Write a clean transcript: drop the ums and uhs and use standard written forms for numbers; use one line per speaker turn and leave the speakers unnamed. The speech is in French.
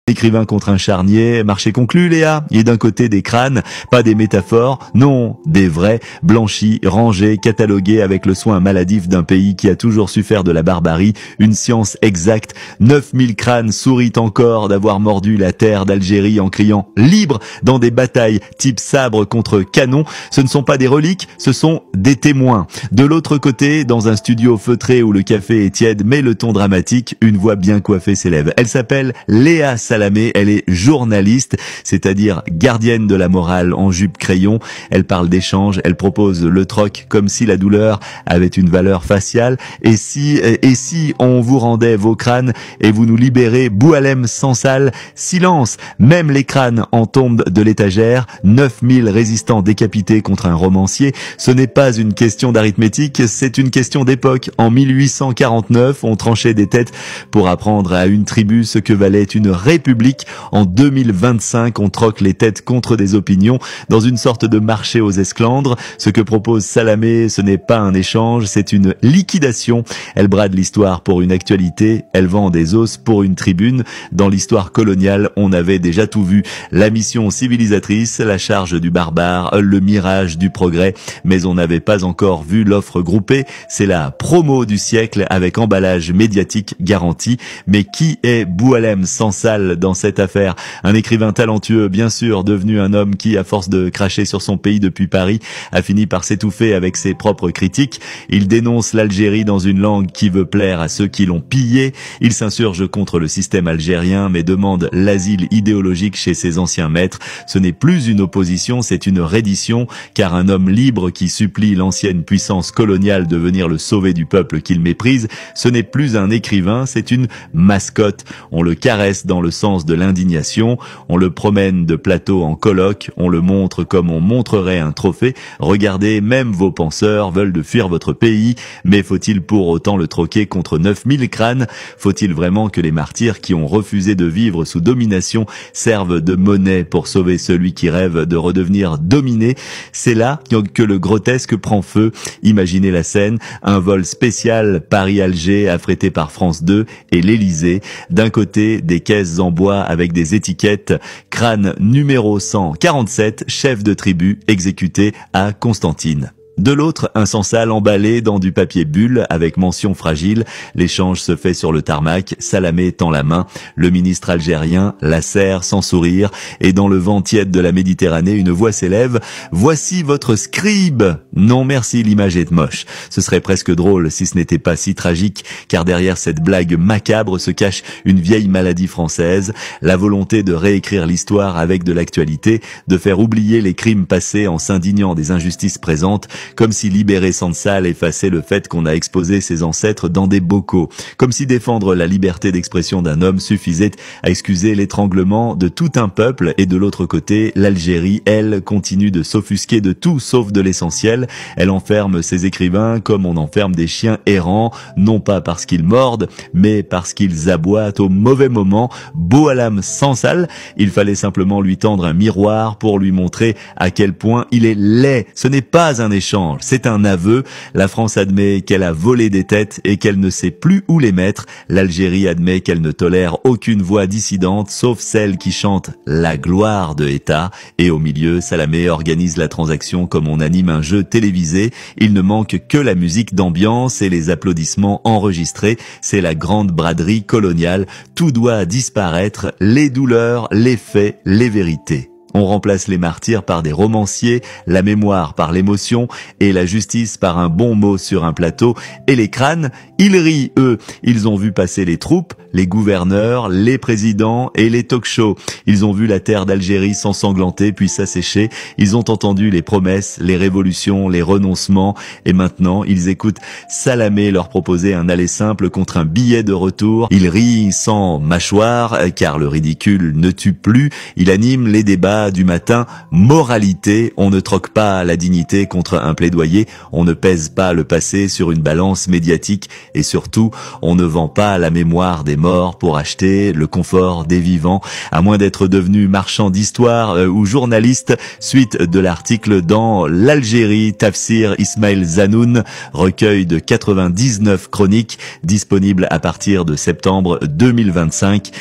Écrivain contre un charnier, marché conclu Léa, et d'un côté des crânes, pas des métaphores, non, des vrais, blanchis, rangés, catalogués avec le soin maladif d'un pays qui a toujours su faire de la barbarie une science exacte. 9000 crânes sourient encore d'avoir mordu la terre d'Algérie en criant « libre » dans des batailles type sabre contre canon. Ce ne sont pas des reliques, ce sont des témoins. De l'autre côté, dans un studio feutré où le café est tiède mais le ton dramatique, une voix bien coiffée s'élève. Elle s'appelle Léa Salamé, elle est journaliste, c'est-à-dire gardienne de la morale en jupe crayon. Elle parle d'échange, elle propose le troc comme si la douleur avait une valeur faciale. Et si on vous rendait vos crânes et vous nous libérez, Boualem Sansal, silence, même les crânes en tombent de l'étagère, 9000 résistants décapités contre un romancier. Ce n'est pas une question d'arithmétique, c'est une question d'époque. En 1849, on tranchait des têtes pour apprendre à une tribu ce que valait une république. En 2025, on troque les têtes contre des opinions dans une sorte de marché aux esclandres. Ce que propose Salamé, ce n'est pas un échange, c'est une liquidation. Elle brade l'histoire pour une actualité, elle vend des os pour une tribune. Dans l'histoire coloniale, on avait déjà tout vu. La mission civilisatrice, la charge du barbare, le mirage du progrès, mais on n'avait pas encore vu l'offre groupée. C'est la promo du siècle avec emballage médiatique garanti. Mais qui est Boualem Sansal dans cette affaire? Un écrivain talentueux, bien sûr, devenu un homme qui, à force de cracher sur son pays depuis Paris, a fini par s'étouffer avec ses propres critiques. Il dénonce l'Algérie dans une langue qui veut plaire à ceux qui l'ont pillé. Il s'insurge contre le système algérien, mais demande l'asile idéologique chez ses anciens maîtres. Ce n'est plus une opposition, c'est une reddition, car un homme libre qui supplie l'ancienne puissance coloniale de venir le sauver du peuple qu'il méprise, ce n'est plus un écrivain, c'est une mascotte. On le caresse dans le sens de l'indignation, on le promène de plateau en colloque, on le montre comme on montrerait un trophée. Regardez, même vos penseurs veulent de fuir votre pays, mais faut-il pour autant le troquer contre 9000 crânes? Faut-il vraiment que les martyrs qui ont refusé de vivre sous domination servent de monnaie pour sauver celui qui rêve de redevenir dominé? C'est là que le grotesque prend feu. Imaginez la scène, un vol spécial Paris-Alger affrété par France 2 et l'Élysée. D'un côté, des caisses en bois avec des étiquettes, crâne numéro 147, chef de tribu, exécuté à Constantine. De l'autre, un Sansal emballé dans du papier bulle avec mention fragile. L'échange se fait sur le tarmac, Salamé tend la main. Le ministre algérien la serre sans sourire et dans le vent tiède de la Méditerranée, une voix s'élève. Voici votre scribe. Non merci, l'image est moche. Ce serait presque drôle si ce n'était pas si tragique, car derrière cette blague macabre se cache une vieille maladie française, la volonté de réécrire l'histoire avec de l'actualité, de faire oublier les crimes passés en s'indignant des injustices présentes, comme si libérer Sansal effaçait le fait qu'on a exposé ses ancêtres dans des bocaux, comme si défendre la liberté d'expression d'un homme suffisait à excuser l'étranglement de tout un peuple. Et de l'autre côté, l'Algérie, elle, continue de s'offusquer de tout sauf de l'essentiel. Elle enferme ses écrivains comme on enferme des chiens errants, non pas parce qu'ils mordent, mais parce qu'ils aboient au mauvais moment. Boualem Sansal, il fallait simplement lui tendre un miroir pour lui montrer à quel point il est laid. Ce n'est pas un échange, c'est un aveu. La France admet qu'elle a volé des têtes et qu'elle ne sait plus où les mettre. L'Algérie admet qu'elle ne tolère aucune voix dissidente, sauf celle qui chante la gloire de État. Et au milieu, Salamé organise la transaction comme on anime un jeu télévisé. Il ne manque que la musique d'ambiance et les applaudissements enregistrés. C'est la grande braderie coloniale. Tout doit disparaître, les douleurs, les faits, les vérités. On remplace les martyrs par des romanciers, la mémoire par l'émotion et la justice par un bon mot sur un plateau. Et les crânes, ils rient, eux. Ils ont vu passer les troupes, les gouverneurs, les présidents et les talk-shows. Ils ont vu la terre d'Algérie s'ensanglanter puis s'assécher. Ils ont entendu les promesses, les révolutions, les renoncements. Et maintenant, ils écoutent Salamé leur proposer un aller simple contre un billet de retour. Ils rient sans mâchoire, car le ridicule ne tue plus. Il anime les débats du matin. Moralité, on ne troque pas la dignité contre un plaidoyer, on ne pèse pas le passé sur une balance médiatique et surtout, on ne vend pas la mémoire des morts pour acheter le confort des vivants, à moins d'être devenu marchand d'histoire ou journaliste. Suite de l'article dans l'Algérie, Tafsir Ismail Zanoun, recueil de 99 chroniques, disponible à partir de septembre 2025.